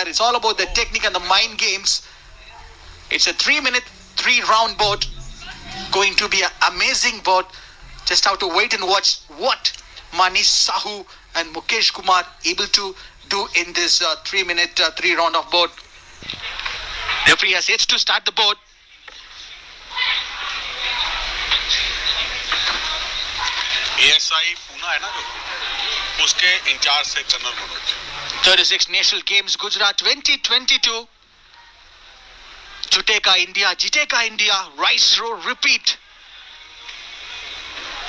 here. It's all about the technique and the mind games. It's a 3-minute, 3-round bout. Going to be an amazing bout. Just have to wait and watch what Manish Sahu and Mukesh Kumar able to do in this 3-minute, 3-round of bout. Referee has yet to start the bout. ASI Poona है ना जो उसके in charge से colonel Manoj 36 National Games Gujarat 2022. Chuteka India, Jiteka India, Rice Row repeat.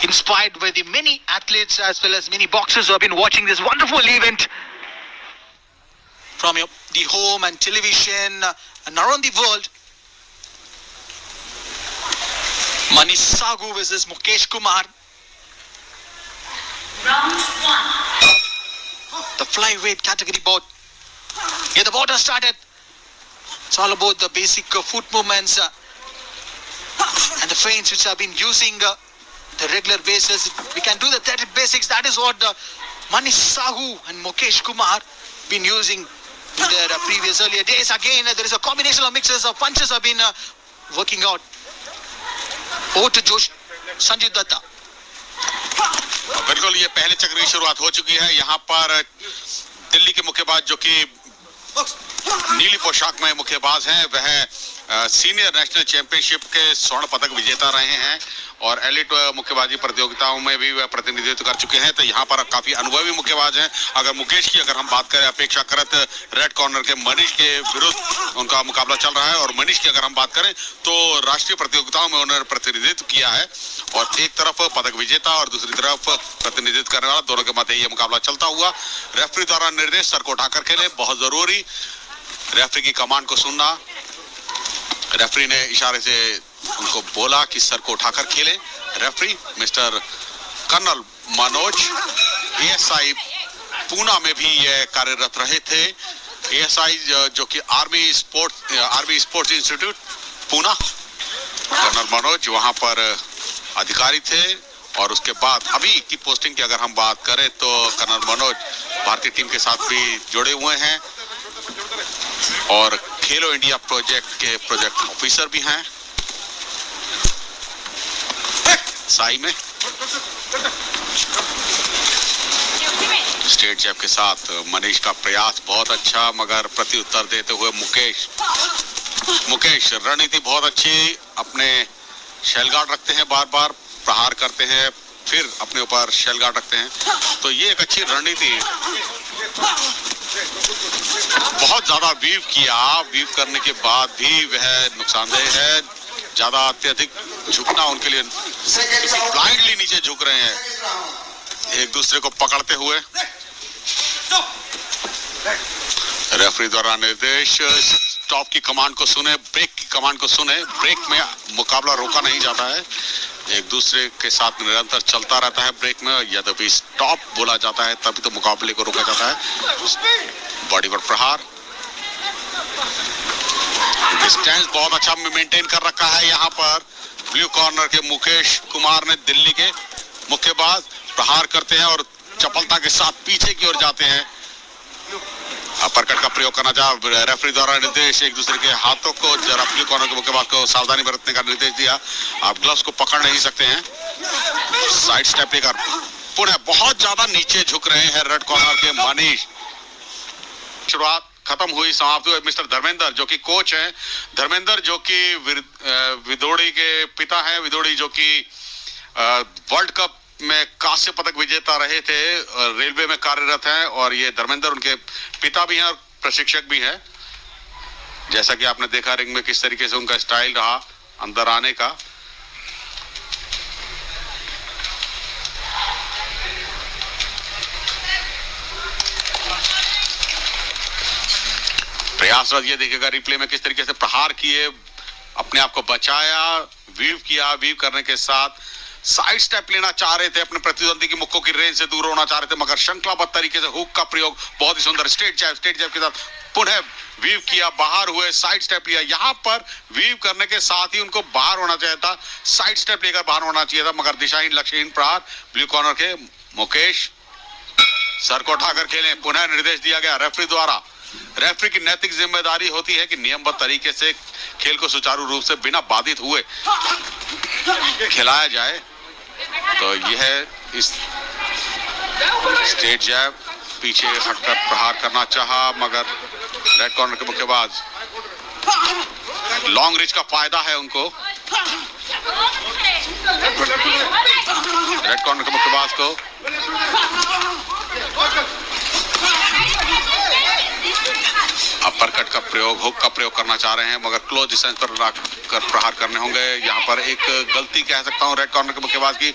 Inspired by the many athletes as well as many boxers who have been watching this wonderful event from the home and television and around the world. Manish Sahu versus Mukesh Kumar. Round 1. The flyweight category bout. Here the bout has started. It's all about the basic foot movements and the feints which have been using the regular basis. We can do the basics. That is what Manish Sahu and Mukesh Kumar been using in their previous earlier days. Again, there is a combination of mixes of punches have been working out. Over to Josh Sanjay Datta. बिल्कुल ये पहले चक्र की शुरुआत हो चुकी है। यहाँ पर दिल्ली के मुक्केबाज जो कि नीली पोशाक में मुक्केबाज हैं, वह सीनियर नेशनल चैंपियनशिप के स्वर्ण पदक विजेता रहे हैं और एलिट मुक्केबाजी प्रतियोगिताओं में भी वह प्रतिनिधित्व कर चुके हैं। तो यहाँ पर काफी अनुभवी मुक्केबाज हैं। अगर मुकेश की अगर हम बात करें, अपेक्षाकृत रेड कॉर्नर के मनीष के विरुद्ध उनका मुकाबला चल रहा है और मनीष की अगर हम बात करें तो राष्ट्रीय प्रतियोगिताओं में उन्होंने प्रतिनिधित्व किया है और एक तरफ पदक विजेता और दूसरी तरफ प्रतिनिधित्व करने वाला, दोनों के मध्य ये मुकाबला चलता हुआ। रेफरी द्वारा निर्देश सर को उठाकर खेले, बहुत जरूरी रेफरी की कमांड को सुनना। रेफरी ने इशारे से उनको बोला कि सर को उठाकर खेले। Referee mister colonel Manoj ASI Poona में भी ये कार्यरत रहे थे। एएसआई जो कि army sports institute Poona, colonel Manoj वहां पर अधिकारी थे और उसके बाद अभी की पोस्टिंग की अगर हम बात करें तो कर्नल मनोज भारतीय टीम के साथ भी जुड़े हुए हैं और खेलो इंडिया प्रोजेक्ट के प्रोजेक्ट ऑफिसर भी हैं साई में। स्ट्रेट जैब के साथ मनीष का प्रयास बहुत अच्छा, मगर प्रत्युत्तर देते हुए मुकेश रणनीति बहुत अच्छी, अपने शेल गार्ड रखते हैं, बार बार प्रहार करते हैं, फिर अपने ऊपर शेल गार्ड रखते हैं। तो ये एक अच्छी रणनीति। बहुत ज्यादा वीव करने के बाद भी वह नुकसानदेह है। ज्यादा अत्यधिक झुकना उनके लिए, ब्लाइंडली नीचे झुक रहे हैं एक दूसरे को पकड़ते हुए। रेफरी द्वारा निर्देश स्टॉप की कमांड को सुने, ब्रेक की कमांड को सुने। ब्रेक में मुकाबला रोका नहीं जाता है, एक दूसरे के साथ निरंतर चलता रहता है। ब्रेक में यद्यपि स्टॉप बोला जाता है तभी तो मुकाबले को रोका जाता है। बॉडी पर प्रहार, डिस्टेंस बहुत अच्छा मेंटेन कर रखा है। यहाँ पर ब्लू कॉर्नर के मुकेश कुमार ने दिल्ली के मुक्केबाज प्रहार करते हैं और चपलता के साथ पीछे की ओर जाते हैं। अपरकट का प्रयोग करना चाहा, रेफरी द्वारा निर्देश एक दूसरे के हाथों को, जरा ब्लू कॉर्नर के मुक्केबाज को सावधानी बरतने का निर्देश दिया। आप ग्लव्स को पकड़ नहीं सकते हैं। साइड स्टेप लेकर पुनः बहुत ज्यादा नीचे झुक रहे हैं रेड कॉर्नर के मनीष। शुरुआत खत्म हुई, समाप्त हुई। मिस्टर धर्मेंद्र जो कि कोच हैं, धर्मेंद्र जो कि विदोड़ी के पिता हैं, विदोड़ी जो कि वर्ल्ड कप में कांस्य पदक विजेता रहे थे, रेलवे में कार्यरत हैं और ये धर्मेंद्र उनके पिता भी हैं और प्रशिक्षक भी हैं। जैसा कि आपने देखा रिंग में किस तरीके से उनका स्टाइल रहा अंदर आने का। प्रयासरत ये देखिएगा रिप्ले में किस तरीके से प्रहार किए, अपने आप को बचाया, वीव किया। वीव करने के साथ साइड स्टेप लेना चाह रहे थे, अपने प्रतिद्वंदी की मुक्कों की रेंज से दूर होना चाह रहे थे, मगर श्रृंखलाबद्ध तरीके से हुक का प्रयोग बहुत ही सुंदर। स्ट्रेट जैब के साथ पुनः वीव किया, बाहर हुए, साइड स्टेप लिया। यहाँ पर वीव करने के साथ ही उनको बाहर होना चाहिए था, साइड स्टेप लेकर बाहर होना चाहिए था, मगर दिशाहीन लक्ष्यहीन प्रहार। ब्लू कॉर्नर के मुकेश सर को उठाकर खेले, पुनः निर्देश दिया गया रेफरी द्वारा। रेफरी की नैतिक जिम्मेदारी होती है कि नियमबद्ध तरीके से खेल को सुचारू रूप से बिना बाधित हुए खिलाया जाए। तो यह इस स्ट्रेट जैब, पीछे हटकर प्रहार करना चाहा, मगर रेड कॉर्नर के मुक्केबाज, लॉन्ग रिच का फायदा है उनको। रेड कॉर्नर के मुक्केबाज को अपरकट का प्रयोग, हुक का प्रयोग करना चाह रहे हैं, मगर क्लोज डिस्टेंस पर कर प्रहार करने होंगे। यहाँ पर एक गलती कह सकता हूँ रेड कॉर्नर के मुक्केबाज की,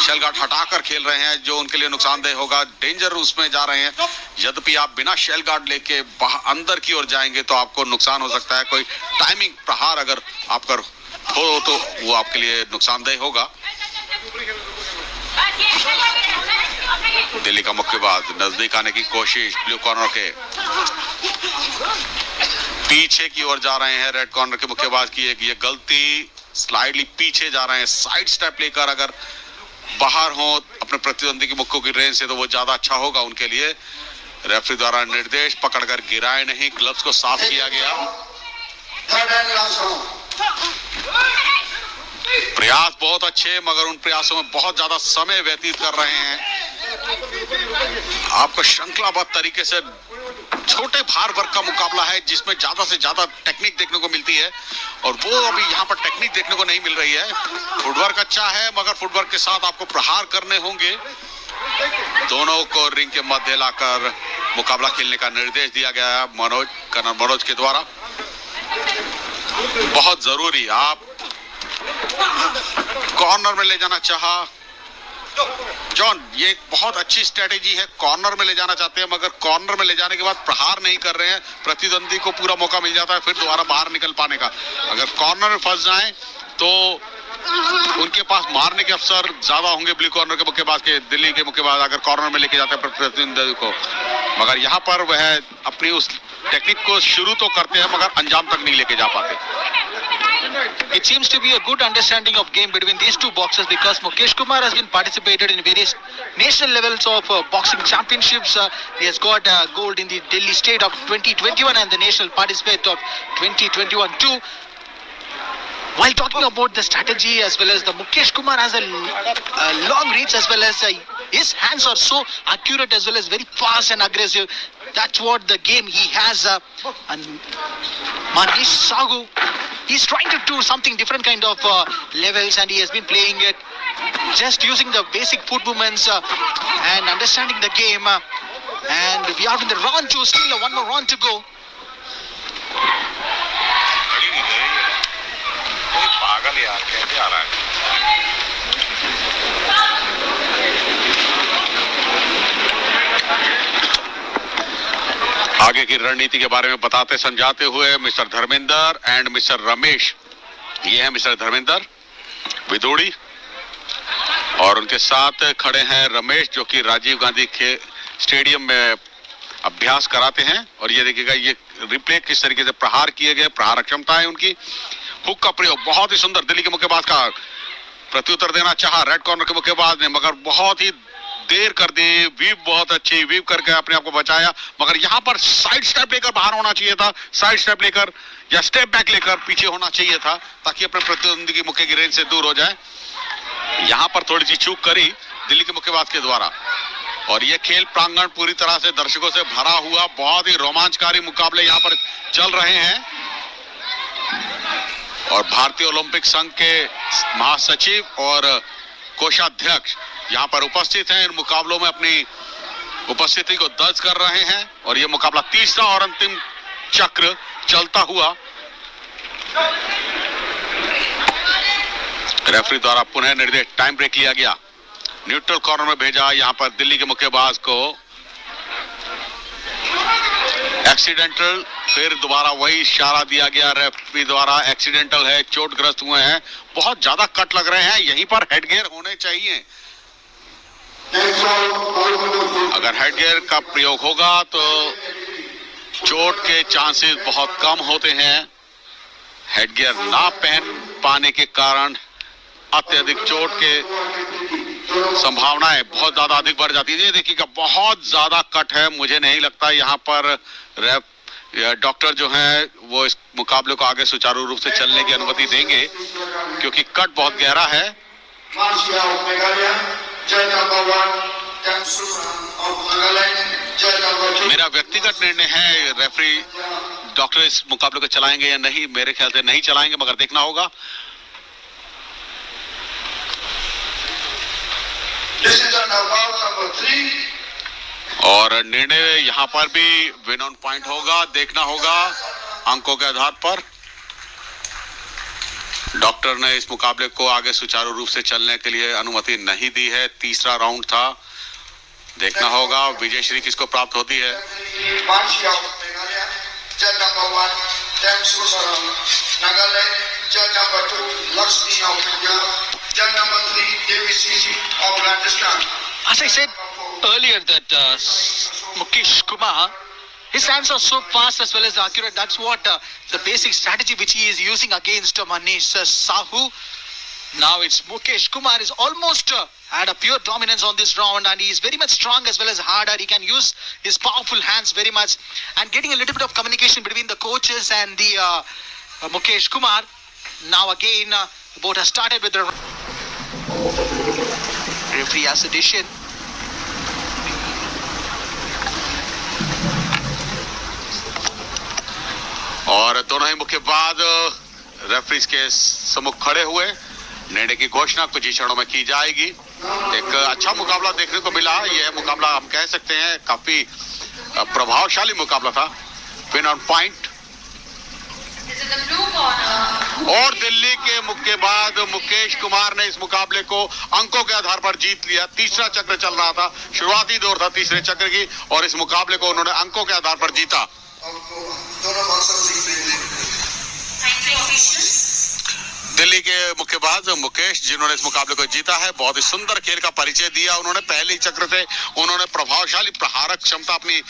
शेल गार्ड हटाकर खेल रहे हैं जो उनके लिए नुकसानदेह होगा। डेंजर उसमें जा रहे हैं, यद्यपि आप बिना शेल गार्ड लेके अंदर की ओर जाएंगे तो आपको नुकसान हो सकता है। कोई टाइमिंग प्रहार अगर आप कर हो तो वो आपके लिए नुकसानदेह होगा। दिल्ली का मुक्केबाज नजदीक आने की कोशिश, ब्लू कॉर्नर के पीछे की ओर जा रहे हैं। रेड कॉर्नर के मुक्केबाज की एक ये गलती, स्लाइडली पीछे जा रहे हैं। साइड स्टेप लेकर अगर बाहर हो अपने प्रतिद्वंदी के मुक्कों की रेंज से तो वो ज्यादा अच्छा होगा उनके लिए। रेफरी द्वारा निर्देश, पकड़कर गिराए नहीं, ग्लव्स को साफ किया गया। प्रयास बहुत अच्छे, मगर उन प्रयासों में बहुत ज्यादा समय व्यतीत कर रहे हैं। आपको श्रृंखलाबद्ध तरीके से छोटे भार वर्ग का मुकाबला है जिसमें ज्यादा से ज्यादा टेक्निक देखने को मिलती है, और वो अभी यहाँ पर टेक्निक देखने को नहीं मिल रही है। फुटवर्क अच्छा है, मगर फुटवर्क के साथ आपको प्रहार करने होंगे। दोनों को रिंग के मध्य लाकर मुकाबला खेलने का निर्देश दिया गया है कर्नल मनोज के द्वारा। बहुत जरूरी, आप कॉर्नर में ले जाना चाहा जॉन, ये एक बहुत अच्छी स्ट्रेटेजी है। कॉर्नर में ले जाना चाहते हैं, मगर कॉर्नर में ले जाने के बाद प्रहार नहीं कर रहे हैं, प्रतिद्वंदी को पूरा मौका मिल जाता है फिर दोबारा बाहर निकल पाने का। अगर कॉर्नर में फंस जाएं तो उनके पास मारने के अवसर ज्यादा होंगे। ब्लू कॉर्नर के मुक्केबाज के, दिल्ली के मुक्केबाज अगर कॉर्नर में लेके जाते हैं प्रतिद्वंदी को, मगर यहाँ पर वह अपनी उस टेक्निक को शुरू तो करते हैं मगर अंजाम तक नहीं लेके जा पाते। It seems to be a good understanding of game between these two boxers because Mukesh Kumar has been participated in various national levels of boxing championships. He has got gold in the Delhi state of 2021 and the national participate of 2021 too. While talking about the strategy as well as the Mukesh Kumar has a long reach as well as his hands are so accurate as well as very fast and aggressive. That's what the game he has. And Manish Sagu, he's trying to do something different kind of levels, and he has been playing it just using the basic foot movements and understanding the game. And we are in the round two, still one more round to go. पागल यार, कैसे आ रहा है? आगे की रणनीति के बारे में बताते समझाते हुए mister Dharmendra and mister Ramesh, ये है मिस्टर धर्मेंद्र विदोड़ी और उनके साथ खड़े हैं रमेश जो कि राजीव गांधी के स्टेडियम में अभ्यास कराते हैं। और ये देखिएगा ये रिप्ले किस तरीके से प्रहार किए गए, प्रहार क्षमता है उनकी। हुक का प्रयोग बहुत ही सुंदर, दिल्ली के मुक्केबाज का प्रत्युत्तर देना चाहा रेड कॉर्नर के मुक्केबाज ने, मगर बहुत ही देर कर दी। वीव बहुत अच्छी वीव करके अपने आप को बचाया, मगर यहाँ पर साइड स्टेप लेकर बाहर होना चाहिए था, साइड स्टेप लेकर या स्टेप बैक लेकर पीछे होना चाहिए था ताकि अपने प्रतिद्वंदी की मुक्के की रेंज से दूर हो जाए। यहाँ पर थोड़ी सी चूक करी दिल्ली के मुक्केबाज के द्वारा। और ये खेल प्रांगण पूरी तरह से दर्शकों से भरा हुआ, बहुत ही रोमांचकारी मुकाबले यहाँ पर चल रहे हैं। और भारतीय ओलंपिक संघ के महासचिव और कोषाध्यक्ष यहाँ पर उपस्थित हैं, इन मुकाबलों में अपनी उपस्थिति को दर्ज कर रहे हैं। और ये मुकाबला तीसरा और अंतिम चक्र चलता हुआ रेफरी द्वारा पुनः निर्देश, टाइम ब्रेक लिया गया, न्यूट्रल कॉर्नर में भेजा। यहाँ पर दिल्ली के मुक्केबाज को एक्सीडेंटल, फिर दोबारा वही इशारा दिया गया रेफरी द्वारा, एक्सीडेंटल है, चोटग्रस्त हुए हैं, बहुत ज्यादा कट लग रहे हैं, यहीं पर हेडगियर होने चाहिए। अगर हेडगियर का प्रयोग होगा तो चोट के चांसेस बहुत कम होते हैं। हेडगियर ना पहन पाने के कारण अत्यधिक चोट के संभावनाएं बहुत ज्यादा अधिक बढ़ जाती है। देखिएगा बहुत ज्यादा कट है, मुझे नहीं लगता यहाँ पर डॉक्टर जो हैं वो इस मुकाबले को आगे सुचारू रूप से चलने की अनुमति देंगे, क्योंकि कट बहुत गहरा है। मेरा व्यक्तिगत निर्णय है, रेफरी डॉक्टर इस मुकाबले को चलाएंगे या नहीं, मेरे ख्याल से नहीं चलाएंगे, मगर देखना होगा। और निर्णय यहां पर भी विन ऑन पॉइंट होगा, देखना होगा अंकों के आधार पर। डॉक्टर ने इस मुकाबले को आगे सुचारू रूप से चलने के लिए अनुमति नहीं दी है। तीसरा राउंड था, देखना होगा विजयश्री किसको प्राप्त होती है। As I said earlier that Mukesh Kumar, his hands are so fast as well as accurate. That's what the basic strategy which he is using against Manish Sahu. Now it's Mukesh Kumar is almost had a pure dominance on this round, and he is very much strong as well as harder. He can use his powerful hands very much, and getting a little bit of communication between the coaches and the Mukesh Kumar. Now again, the boat has started with the referee has a decision. और दोनों ही मुक्केबाज referees के सम्मुख खड़े हुए, निर्णय की घोषणा कुछ ही क्षणों में की जाएगी। एक अच्छा मुकाबला देखने को मिला। यह मुकाबला हम कह सकते हैं काफी प्रभावशाली मुकाबला था, विन ऑन पॉइंट। और दिल्ली के मुक्केबाज मुकेश कुमार ने इस मुकाबले को अंकों के आधार पर जीत लिया। तीसरा चक्र चल रहा था, शुरुआती दौर था तीसरे चक्र की, और इस मुकाबले को उन्होंने अंकों के आधार पर जीता। दिल्ली के मुक्केबाज मुकेश, जिन्होंने इस मुकाबले को जीता है, बहुत ही सुंदर खेल का परिचय दिया उन्होंने। पहले ही चक्र से उन्होंने प्रभावशाली प्रहारक क्षमता अपनी